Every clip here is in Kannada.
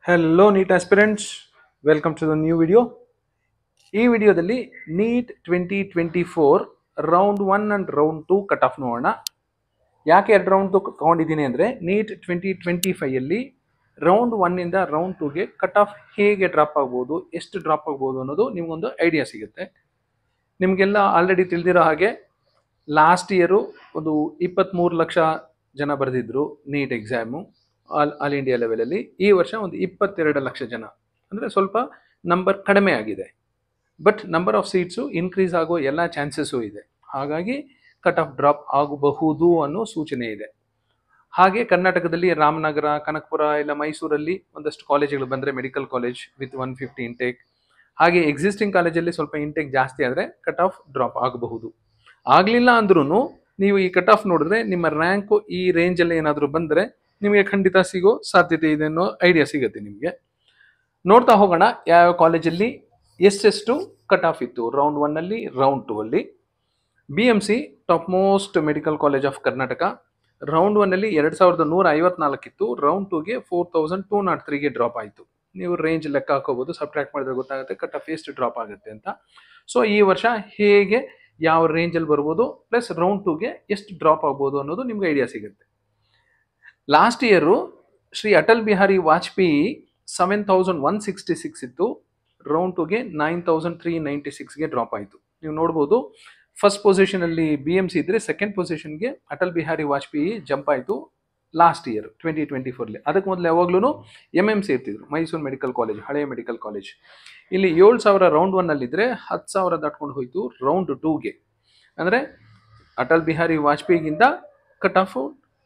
Hello NEET aspirants, welcome to the new video. ಈ ವಿಡಿಯೋದಲ್ಲಿ NEET 2024 round 1 and round 2 cut off ನೋಡೋಣ. ಯಾಕೆ ಎರಡು ರೌಂಡ್ ತಗೊಂಡಿದ್ದೀನಿ ಅಂದರೆ ನೀಟ್ 2025 ಅಲ್ಲಿ ರೌಂಡ್ 1 ಇಂದ ರೌಂಡ್ 2ಗೆ ಕಟ್ ಆಫ್ ಹೇಗೆ ಡ್ರಾಪ್ ಆಗ್ಬೋದು, ಎಷ್ಟು ಡ್ರಾಪ್ ಆಗ್ಬೋದು ಅನ್ನೋದು ನಿಮಗೊಂದು ಐಡಿಯಾ ಸಿಗುತ್ತೆ. ನಿಮಗೆಲ್ಲ ಆಲ್ರೆಡಿ ತಿಳಿದಿರೋ ಹಾಗೆ ಲಾಸ್ಟ್ ಇಯರು ಒಂದು 23 ಲಕ್ಷ ಜನ ಬರೆದಿದ್ರು ನೀಟ್ ಎಕ್ಸಾಮು ಆಲ್ ಇಂಡಿಯಾ ಲೆವೆಲಲ್ಲಿ. ಈ ವರ್ಷ ಒಂದು 22 ಲಕ್ಷ ಜನ, ಅಂದರೆ ಸ್ವಲ್ಪ ನಂಬರ್ ಕಡಿಮೆ ಆಗಿದೆ. But number of seats increase ಆಗೋ ಎಲ್ಲ ಚಾನ್ಸಸ್ಸು ಇದೆ. ಹಾಗಾಗಿ ಕಟ್ ಆಫ್ ಡ್ರಾಪ್ ಆಗಬಹುದು ಅನ್ನೋ ಸೂಚನೆ ಇದೆ. ಹಾಗೆ ಕರ್ನಾಟಕದಲ್ಲಿ ರಾಮನಗರ, ಕನಕಪುರ ಇಲ್ಲ ಮೈಸೂರಲ್ಲಿ ಒಂದಷ್ಟು ಕಾಲೇಜುಗಳು ಬಂದರೆ ಮೆಡಿಕಲ್ ಕಾಲೇಜ್ ವಿತ್ 150 ಇಂಟೇಕ್, ಹಾಗೆ ಎಕ್ಸಿಸ್ಟಿಂಗ್ ಕಾಲೇಜಲ್ಲಿ ಸ್ವಲ್ಪ ಇಂಟೇಕ್ ಜಾಸ್ತಿ ಆದರೆ ಕಟ್ ಆಫ್ ಡ್ರಾಪ್ ಆಗಬಹುದು. ಆಗಲಿಲ್ಲ ಅಂದ್ರೂ ನೀವು ಈ ಕಟ್ ಆಫ್ ನೋಡಿದ್ರೆ ನಿಮ್ಮ ರ್ಯಾಂಕು ಈ ರೇಂಜಲ್ಲಿ ಏನಾದರೂ ಬಂದರೆ ನಿಮಗೆ ಖಂಡಿತ ಸಿಗೋ ಸಾಧ್ಯತೆ ಇದೆ ಅನ್ನೋ ಐಡಿಯಾ ಸಿಗುತ್ತೆ ನಿಮಗೆ. ನೋಡ್ತಾ ಹೋಗೋಣ ಯಾವ ಕಾಲೇಜಲ್ಲಿ ಎಷ್ಟೆಷ್ಟು ಕಟ್ ಆಫ್ ಇತ್ತು ರೌಂಡ್ 1 ಅಲ್ಲಿ ರೌಂಡ್ 2 ಅಲ್ಲಿ. BMC top most medical college of Karnataka round 1 ಅಲ್ಲಿ 2154 ಇತ್ತು, ರೌಂಡ್ 2ಗೆ 4203ಗೆ ಡ್ರಾಪ್ ಆಯಿತು. ನೀವು ರೇಂಜ್ ಲೆಕ್ಕ ಹಾಕೋಬಹುದು, ಸಬ್ಟ್ರಾಕ್ಟ್ ಮಾಡಿದ್ರೆ ಗೊತ್ತಾಗುತ್ತೆ ಕಟ್ ಆಫ್ ಎಷ್ಟು ಡ್ರಾಪ್ ಆಗುತ್ತೆ ಅಂತ. ಸೊ ಈ ವರ್ಷ ಹೇಗೆ ಯಾವ ರೇಂಜಲ್ಲಿ ಬರ್ಬೋದು ಪ್ಲಸ್ ರೌಂಡ್ 2ಗೆ ಎಷ್ಟು ಡ್ರಾಪ್ ಆಗ್ಬೋದು ಅನ್ನೋದು ನಿಮ್ಗೆ ಐಡಿಯಾ ಸಿಗುತ್ತೆ. ಲಾಸ್ಟ್ ಇಯರು ಶ್ರೀ ಅಟಲ್ ಬಿಹಾರಿ ವಾಜಪೇಯಿ 7166 ಇತ್ತು, ರೌಂಡ್ 2ಗೆ 9396ಗೆ ಡ್ರಾಪ್ ಆಯಿತು. ನೀವು ನೋಡ್ಬೋದು ಫಸ್ಟ್ ಪೊಸಿಷನಲ್ಲಿ BMC ಇದ್ದರೆ ಸೆಕೆಂಡ್ ಪೊಸಿಷನ್ಗೆ ಅಟಲ್ ಬಿಹಾರಿ ವಾಜಪೇಯಿ ಜಂಪ್ ಆಯಿತು ಲಾಸ್ಟ್ ಇಯರ್ 2024. ಅದಕ್ಕೆ ಮೊದಲು ಯಾವಾಗ್ಲೂ MMC ಇರ್ತಿದ್ರು, ಮೈಸೂರು ಮೆಡಿಕಲ್ ಕಾಲೇಜ್, ಹಳೆಯ ಮೆಡಿಕಲ್ ಕಾಲೇಜ್. ಇಲ್ಲಿ 7000 ರೌಂಡ್ 1 ಅಲ್ಲಿದ್ದರೆ 10,000 ದಾಟ್ಕೊಂಡು ಹೋಯಿತು ರೌಂಡ್ 2ಗೆ. ಅಂದರೆ ಅಟಲ್ ಬಿಹಾರಿ ವಾಜಪೇಯಿಗಿಂತ ಕಟ್ ಆಫ್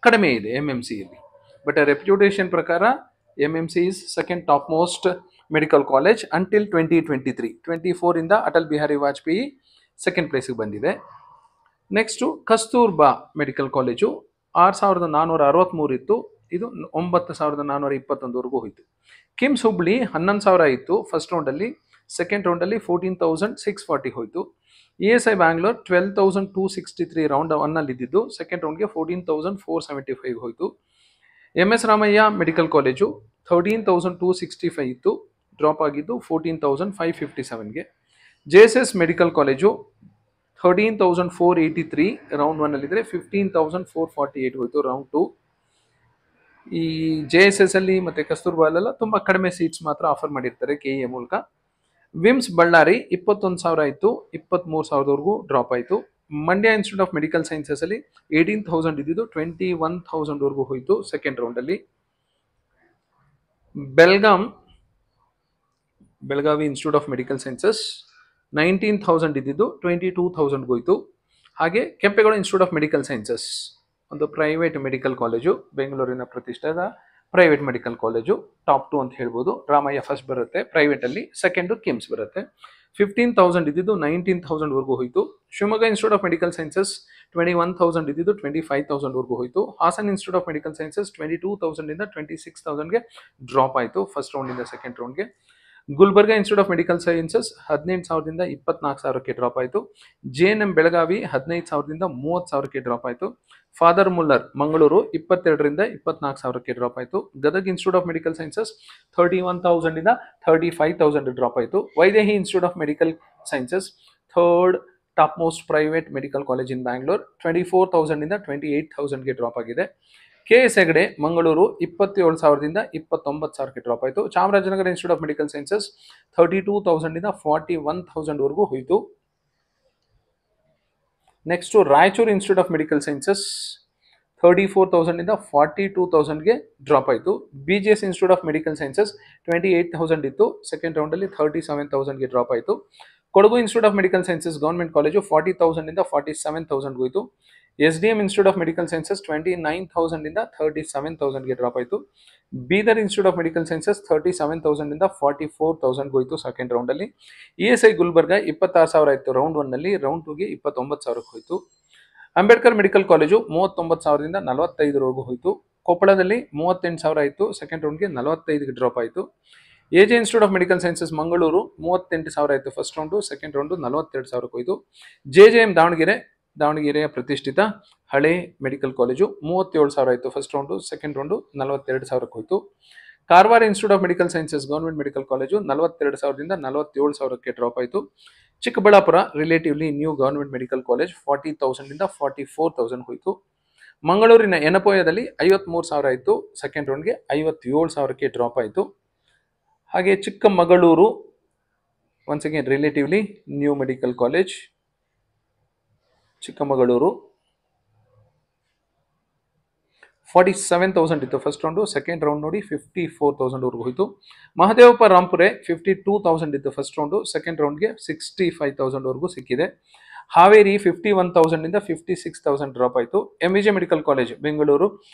ಕಡಿಮೆ ಇದೆ MMC ಇಲ್ಲಿ. ಬಟ್ ರೆಪ್ಯುಟೇಷನ್ ಪ್ರಕಾರ MMC is second top most medical college until 2023. 24 ಇಂದ ಅಟಲ್ ಬಿಹಾರಿ ವಾಜಪೇಯಿ ಸೆಕೆಂಡ್ ಪ್ಲೇಸಿಗೆ ಬಂದಿದೆ. ನೆಕ್ಸ್ಟು ಕಸ್ತೂರ್ಬಾ ಮೆಡಿಕಲ್ ಕಾಲೇಜು 6463 ಇತ್ತು, ಇದು 9421ವರೆಗೂ ಹೋಯಿತು. ಕಿಮ್ಸ್ ಹುಬ್ಳಿ 11,000 ಇತ್ತು ಫಸ್ಟ್ ರೌಂಡಲ್ಲಿ, ಸೆಕೆಂಡ್ ರೌಂಡಲ್ಲಿ 14,640 ಹೋಯಿತು. ESI ಬ್ಯಾಂಗ್ಳೂರ್ 12,263 ರೌಂಡ್ 1 ಅಲ್ಲಿ ಇದ್ದಿದ್ದು, ಸೆಕೆಂಡ್ ರೌಂಡ್ಗೆ 14,475 ಹೋಯಿತು. MS ರಾಮಯ್ಯ ಮೆಡಿಕಲ್ ಕಾಲೇಜು 13,265 ಇತ್ತು, ಡ್ರಾಪ್ ಆಗಿದ್ದು 14,557ಗೆ. JSS ಮೆಡಿಕಲ್ ಕಾಲೇಜು 13,483 ರೌಂಡ್ 1 ಅಲ್ಲಿದ್ದರೆ 15,448 ಹೋಯಿತು ರೌಂಡ್ 2. ಈ JSS ಅಲ್ಲಿ ಮತ್ತು ಕಸ್ತೂರ್ಬಾಲೆಲ್ಲ ತುಂಬ ಕಡಿಮೆ ಸೀಟ್ಸ್ ಮಾತ್ರ ಆಫರ್ ಮಾಡಿರ್ತಾರೆ KEA ಮೂಲಕ. ವಿಮ್ಸ್ ಬಳ್ಳಾರಿ 21,000 ಇತ್ತು, 23,000ವರೆಗೂ ಡ್ರಾಪ್ ಆಯಿತು. Mandya institute of medical sciences ಅಲ್ಲಿ 18,000 ಇದ್ದಿದ್ದು 21,000ವರೆಗೂ ಹೋಯಿತು ಸೆಕೆಂಡ್ ರೌಂಡಲ್ಲಿ. Belagavi institute of medical sciences 19,000 ಇದ್ದಿದ್ದು 22,000 ಹೋಯಿತು. ಹಾಗೆ Kempegowda institute of medical sciences ಒಂದು ಪ್ರೈವೇಟ್ ಮೆಡಿಕಲ್ ಕಾಲೇಜು, ಬೆಂಗಳೂರಿನ ಪ್ರತಿಷ್ಠಿತ ಪ್ರೈವೇಟ್ ಮೆಡಿಕಲ್ ಕಾಲೇಜು, ಟಾಪ್ 2 ಅಂತ ಹೇಳ್ಬೋದು. ರಾಮಯ್ಯ ಫಸ್ಟ್ ಬರುತ್ತೆ ಪ್ರೈವೇಟಲ್ಲಿ, ಸೆಕೆಂಡು ಕಿಮ್ಸ್ ಬರುತ್ತೆ. 15,000 ಇದ್ದಿದ್ದು 19,000ವರೆಗೂ ಹೋಯಿತು. Shivamogga institute of medical sciences 21,000 ಇದ್ದಿದ್ದು 25,000ವರೆಗೂ ಹೋಯಿತು. Hassan institute of medical sciences 22,000 ಇಂದ 26,000ಗೆ ಡ್ರಾಪ್ ಆಯಿತು ಫಸ್ಟ್ ರೌಂಡಿಂದ ಸೆಕೆಂಡ್ ರೌಂಡ್ಗೆ. Gulbarga institute of medical sciences 18,000ದಿಂದ 24,000ಕ್ಕೆ ಡ್ರಾಪ್ ಆಯಿತು. JNM ಬೆಳಗಾವಿ 15,000ದಿಂದ 30,000ಕ್ಕೆ ಡ್ರಾಪ್ ಆಯಿತು. ಫಾದರ್ ಮುಲ್ಲರ್ ಮಂಗಳೂರು 22ರಿಂದ 24,000ಕ್ಕೆ ಡ್ರಾಪ್ ಆಯಿತು. Gadag institute of medical sciences 31,000ದಿಂದ 35,000 ಡ್ರಾಪ್ ಆಯಿತು. Vaidehi institute of medical sciences third topmost private medical college ಇನ್ ಬ್ಯಾಂಗ್ಳೂರ್ 24,000ದಿಂದ 28,000ಗೆ ಡ್ರಾಪ್ ಆಗಿದೆ. KS ಹೆಗಡೆ ಮಂಗಳೂರು 27,000ದಿಂದ 29,000ಕ್ಕೆ ಡ್ರಾಪ್ ಆಯಿತು. Chamarajanagar institute of medical sciences 32,000ದಿಂದ 41,000ವರೆಗೂ ಹೋಯಿತು. Next Raichur institute of medical sciences 34,000ದಿಂದ 42,000ಗೆ ಡ್ರಾಪ್ ಆಯಿತು. BGS institute of medical sciences 28,000 ಇತ್ತು, ಸೆಕೆಂಡ್ ರೌಂಡಲ್ಲಿ 37,000ಗೆ ಡ್ರಾಪ್ ಆಯಿತು. Kodagu institute of medical sciences government college 40,000ದಿಂದ 47,000 ಹೋಯಿತು. SDM institute of medical sciences 29,000ದಿಂದ 37,000ಗೆ ಡ್ರಾಪ್ ಆಯಿತು. Bidar institute of medical sciences 37,000ದಿಂದ 44,000 ಹೋಯಿತು ಸೆಕೆಂಡ್ ರೌಂಡಲ್ಲಿ. ESI ಗುಲ್ಬರ್ಗ 26,000 ಇತ್ತು ರೌಂಡ್ 1ನಲ್ಲಿ, ರೌಂಡ್ 2ಗೆ 29,000ಕ್ಕೆ ಹೋಯಿತು. ಅಂಬೇಡ್ಕರ್ ಮೆಡಿಕಲ್ ಕಾಲೇಜು 39,000ದಿಂದ 45,000ವರೆಗೂ ಹೋಯಿತು. ಕೊಪ್ಪಳದಲ್ಲಿ 38,000 ಇತ್ತು, ಸೆಕೆಂಡ್ ರೌಂಡ್ಗೆ 45ಗೆ ಡ್ರಾಪ್ ಆಯಿತು. AJ institute of medical sciences Mangaluru 38,000 ಇತ್ತು ಫಸ್ಟ್ ರೌಂಡು, ಸೆಕೆಂಡ್ ರೌಂಡು 42,000ಕ್ಕೆ ಹೋಯಿತು. JJM ದಾವಣಗೆರೆಯ ಪ್ರತಿಷ್ಠಿತ ಹಳೆ ಮೆಡಿಕಲ್ ಕಾಲೇಜು 37,000 ಇತ್ತು ಫಸ್ಟ್ ರೌಂಡು, ಸೆಕೆಂಡ್ ರೌಂಡು 42,000ಕ್ಕೆ ಹೋಯಿತು. Karwar institute of medical sciences government medical college 42,000ದಿಂದ 47,000ಕ್ಕೆ ಡ್ರಾಪ್ ಆಯಿತು. Chikkaballapur relatively new government medical college 40,000ದಿಂದ 44,000 ಹೋಯಿತು. ಮಂಗಳೂರಿನ ಎನಪೋಯದಲ್ಲಿ 53,000 ಆಯಿತು, ಸೆಕೆಂಡ್ ರೌಂಡ್ಗೆ 57,000ಕ್ಕೆ ಡ್ರಾಪ್ ಆಯಿತು. ಹಾಗೆ Chikkamagaluru once again relatively new medical college Chikkamagaluru 47,000 ಇತ್ತು ಫಸ್ಟ್ ರೌಂಡು, ಸೆಕೆಂಡ್ ರೌಂಡ್ ನೋಡಿ 54,000ವರೆಗೂ ಹೋಯಿತು. ಮಹದೇವಪ್ಪ ರಾಂಪುರೆ 52,000 ಇತ್ತು ಫಸ್ಟ್ ರೌಂಡು, ಸೆಕೆಂಡ್ ರೌಂಡ್ಗೆ 65,000ವರೆಗೂ ಸಿಕ್ಕಿದೆ. ಹಾವೇರಿ 51,000ದಿಂದ 56,000 ಡ್ರಾಪ್ ಆಯಿತು. MVJ ಮೆಡಿಕಲ್ ಕಾಲೇಜ್ ಬೆಂಗಳೂರು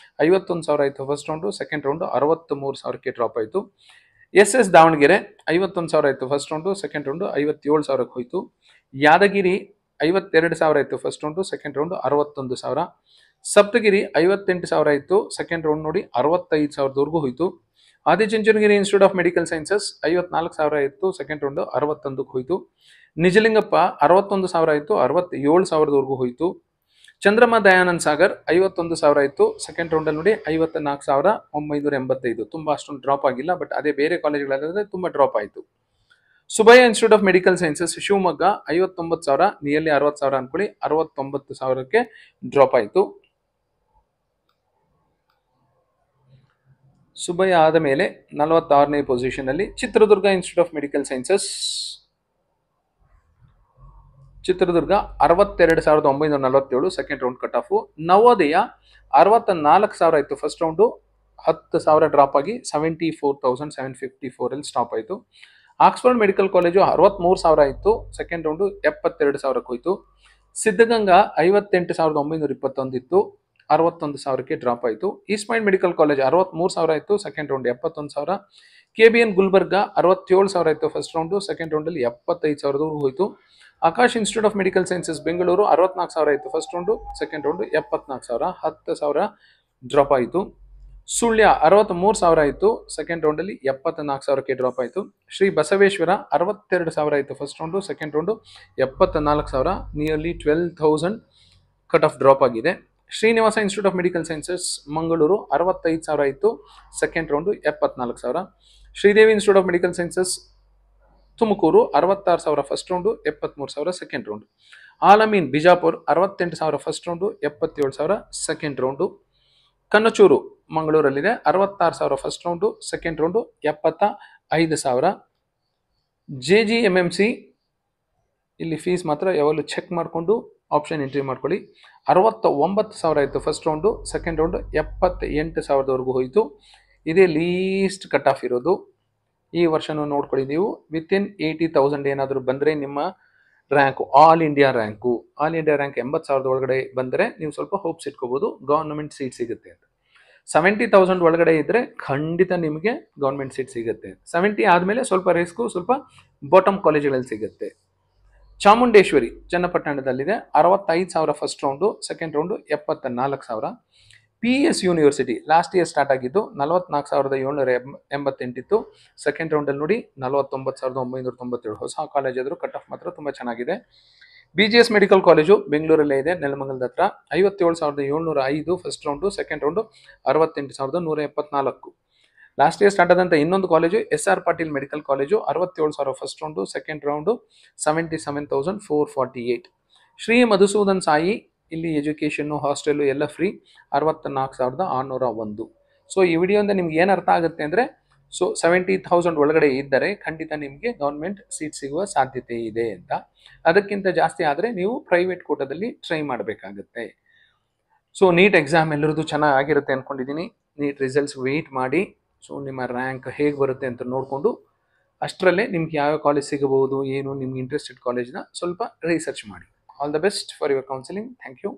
51,000 ಆಯಿತು ಫಸ್ಟ್ ರೌಂಡು, ಸೆಕೆಂಡ್ ರೌಂಡು 63,000ಕ್ಕೆ ಡ್ರಾಪ್ ಆಯಿತು. SS ದಾವಣಗೆರೆ 51,000 ಆಯಿತು ಫಸ್ಟ್ ರೌಂಡು, ಸೆಕೆಂಡ್ ರೌಂಡು 57,000ಕ್ಕೆ ಹೋಯಿತು. ಯಾದಗಿರಿ 52,000 ಆಯಿತು first round, second round 61,000. Saptagiri 58,000 ಆಯಿತು, ಸೆಕೆಂಡ್ ರೌಂಡ್ ನೋಡಿ 65,000ವರೆಗೂ ಹೋಯಿತು. Adichunchanagiri institute of medical sciences 54,000 ಆಯಿತು, ಸೆಕೆಂಡ್ ರೌಂಡ್ 61ಕ್ಕೆ ಹೋಯಿತು. ನಿಜಲಿಂಗಪ್ಪ 61,000 ಆಯಿತು, 67,000ವರೆಗೂ ಹೋಯಿತು. ಚಂದ್ರಮ್ಮ ದಯಾನಂದ್ ಸಾಗರ್ 51,000 ಆಯಿತು, ಸೆಕೆಂಡ್ ರೌಂಡಲ್ಲಿ ನೋಡಿ 54,985. ತುಂಬ ಅಷ್ಟೊಂದು ಡ್ರಾಪ್ ಆಗಿಲ್ಲ, ಬಟ್ ಅದೇ ಬೇರೆ ಕಾಲೇಜ್ಗಳಾದರೆ ತುಂಬ ಡ್ರಾಪ್ ಆಯಿತು. Subbaiah institute of medical sciences Shivamogga 59,000, nearly 60,000 ಅನ್ಕೊಳ್ಳಿ, 69,000ಕ್ಕೆ ಡ್ರಾಪ್ ಆಯಿತು. ಸುಬ್ಬಯ್ಯ ಆದ ಮೇಲೆ 46ನೇ ಪೊಸಿಷನಲ್ಲಿ Chitradurga institute of medical sciences Chitradurga 62,947 second round cut off. Navodaya 64,000 ಆಯಿತು ಫಸ್ಟ್ ರೌಂಡು, 10,000 ಡ್ರಾಪ್ ಆಗಿ 74,754 ಸ್ಟಾಪ್ ಆಯಿತು. ಆಕ್ಸ್ಫರ್ಡ್ ಮೆಡಿಕಲ್ ಕಾಲೇಜು 63,000 ಆಯಿತು, ಸೆಕೆಂಡ್ ರೌಂಡು 72,000ಕ್ಕೆ ಹೋಯಿತು. ಸಿದ್ಧಗಂಗಾ 58,921 ಇತ್ತು, 61,000ಕ್ಕೆ ಡ್ರಾಪ್ ಆಯಿತು. ಈಸ್ಟ್ ಪಾಯಿಂಟ್ ಮೆಡಿಕಲ್ ಕಾಲೇಜ್ 63,000 ಆಯಿತು, ಸೆಕೆಂಡ್ ರೌಂಡ್ 71,000. KBN ಗುಲ್ಬರ್ಗ 67,000 ಆಯಿತು ಫಸ್ಟ್ ರೌಂಡು, ಸೆಕೆಂಡ್ ರೌಂಡಲ್ಲಿ 75,000ವರೆಗೂ ಹೋಯಿತು. Akash institute of medical sciences Bengaluru 64,000 ಆಯಿತು first round, second round 74,000, 10,000 drop ಆಯಿತು. ಸುಳ್ಯ 63,000 ಆಯಿತು, ಸೆಕೆಂಡ್ ರೌಂಡಲ್ಲಿ 74,000ಕ್ಕೆ ಡ್ರಾಪ್ ಆಯಿತು. ಶ್ರೀ ಬಸವೇಶ್ವರ 62,000 ಆಯಿತು first round, second round 74,000, nearly 12,000 cut off drop ಆಗಿದೆ. Srinivasa institute of medical sciences Mangaluru 65,000 ಆಯಿತು, second round 74,000. Sridevi institute of medical sciences Tumakuru 66,000 first round, 73,000 second round. Al Ameen Bijapur 68,000 first round, 77,000 second round. Kanachur ಮಂಗಳೂರಲ್ಲಿದೆ 66,000 first round, second round 75,000. JGMMC ಇಲ್ಲಿ ಫೀಸ್ ಮಾತ್ರ ಯಾವಾಗಲೂ ಚೆಕ್ ಮಾಡಿಕೊಂಡು ಆಪ್ಷನ್ ಎಂಟ್ರಿ ಮಾಡ್ಕೊಳ್ಳಿ. 69,000 ಆಯಿತು ಫಸ್ಟ್ ರೌಂಡು, ಸೆಕೆಂಡ್ ರೌಂಡು 78,000ವರೆಗೂ ಹೋಯಿತು. ಇದೇ ಲೀಸ್ಟ್ ಕಟ್ ಆಫ್ ಇರೋದು. ಈ ವರ್ಷನೂ ನೋಡ್ಕೊಳ್ಳಿ ನೀವು, ವಿತಿನ್ 80,000 ಏನಾದರೂ ಬಂದರೆ ನಿಮ್ಮ ರ್ಯಾಂಕು ಆಲ್ ಇಂಡಿಯಾ ರ್ಯಾಂಕ್ 80,000 ಒಳಗಡೆ ಬಂದರೆ ನೀವು ಸ್ವಲ್ಪ ಹೋಪ್ಸ್ ಇಟ್ಕೋಬೋದು ಗೌರ್ಮೆಂಟ್ ಸೀಟ್ ಸಿಗುತ್ತೆ ಅಂತ. 70,000 ಒಳಗಡೆ ಇದ್ದರೆ ಖಂಡಿತ ನಿಮಗೆ ಗೌರ್ಮೆಂಟ್ ಸೀಟ್ ಸಿಗುತ್ತೆ. 70 ಆದಮೇಲೆ ಸ್ವಲ್ಪ ರಿಸ್ಕು, ಸ್ವಲ್ಪ ಬಾಟಮ್ ಕಾಲೇಜುಗಳಲ್ಲಿ ಸಿಗುತ್ತೆ. ಚಾಮುಂಡೇಶ್ವರಿ ಚನ್ನಪಟ್ಟಣದಲ್ಲಿದೆ 65,000 first round, second round 74,000. PS university last year start ಆಗಿದ್ದು 44,788 ಇತ್ತು, ಸೆಕೆಂಡ್ ರೌಂಡಲ್ಲಿ ನೋಡಿ 49,997. ಹೊಸ ಕಾಲೇಜ್ ಆದರೂ ಕಟ್ ಆಫ್ ಮಾತ್ರ ತುಂಬ ಚೆನ್ನಾಗಿದೆ. BGS ಮೆಡಿಕಲ್ ಕಾಲೇಜು ಬೆಂಗಳೂರಲ್ಲೇ ಇದೆ, ನೆಲಮಂಗಲದ ಹತ್ರ 57,705 first round, second round 68,174. Last year start ಆದಂಥ ಇನ್ನೊಂದು college SR Patil medical college 67,000 first round, second round 77,448. Shri Madhusudan Sai ಇಲ್ಲಿ ಎಜುಕೇಷನ್ನು ಹಾಸ್ಟೆಲು ಎಲ್ಲ ಫ್ರೀ 64,601. ಸೊ ಈ ವಿಡಿಯೋಯಿಂದ ನಿಮ್ಗೆ ಏನು ಅರ್ಥ ಆಗುತ್ತೆ ಅಂದರೆ, ಸೊ 70,000 ಒಳಗಡೆ ಇದ್ದರೆ ಖಂಡಿತ ನಿಮಗೆ ಗೌರ್ಮೆಂಟ್ ಸೀಟ್ ಸಿಗುವ ಸಾಧ್ಯತೆ ಇದೆ ಅಂತ. ಅದಕ್ಕಿಂತ ಜಾಸ್ತಿ ಆದರೆ ನೀವು ಪ್ರೈವೇಟ್ ಕೋಟಾದಲ್ಲಿ ಟ್ರೈ ಮಾಡಬೇಕಾಗತ್ತೆ. ಸೊ ನೀಟ್ ಎಕ್ಸಾಮ್ ಎಲ್ಲರದ್ದು ಚೆನ್ನಾಗಿರುತ್ತೆ ಅಂದ್ಕೊಂಡಿದ್ದೀನಿ. ನೀಟ್ ರಿಸಲ್ಟ್ಸ್ ವೆಯ್ಟ್ ಮಾಡಿ, ಸೊ ನಿಮ್ಮ ರ್ಯಾಂಕ್ ಹೇಗೆ ಬರುತ್ತೆ ಅಂತ ನೋಡಿಕೊಂಡು ಅಷ್ಟರಲ್ಲೇ ನಿಮ್ಗೆ ಯಾವ ಕಾಲೇಜ್ ಸಿಗಬಹುದು, ಏನು ನಿಮ್ಗೆ ಇಂಟ್ರೆಸ್ಟೆಡ್ ಕಾಲೇಜ್ನ ಸ್ವಲ್ಪ ರಿಸರ್ಚ್ ಮಾಡಿ. All the best for your counselling. Thank you.